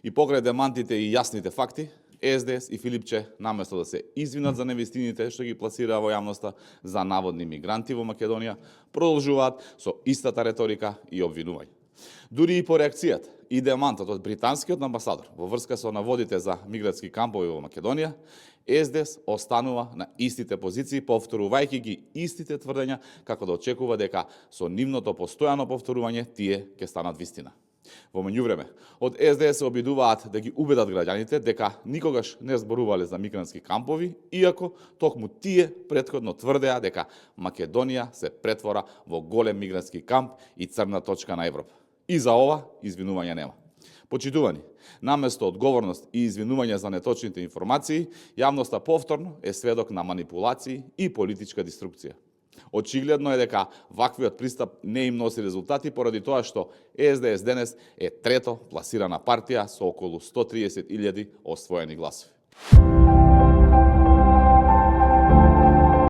И покрај демантите и јасните факти, СДС и Филипче, наместо да се извинат за невистините што ги пласираа во јавноста за наводни мигранти во Македонија, продолжуваат со истата реторика и обвинување. Дури и по реакцијата и демантот од британскиот амбасадор во врска со наводите за мигрантски кампови во Македонија, СДС останува на истите позиции, повторувајќи ги истите тврдења, како да очекува дека со нивното постојано повторување тие ќе станат вистина. Во меѓувреме, од СДС се обидуваат да ги убедат граѓаните дека никогаш не зборувале за мигрантски кампови, иако токму тие претходно тврдеа дека Македонија се претвора во голем мигрантски камп и црна точка на Европа. И за ова извинување нема. Почитувани, наместо одговорност и извинување за неточните информации, јавноста повторно е сведок на манипулации и политичка деструкција. Очигледно е дека ваквиот пристап не им носи резултати поради тоа што СДС денес е трето пласирана партија со околу 130.000 освоени гласови.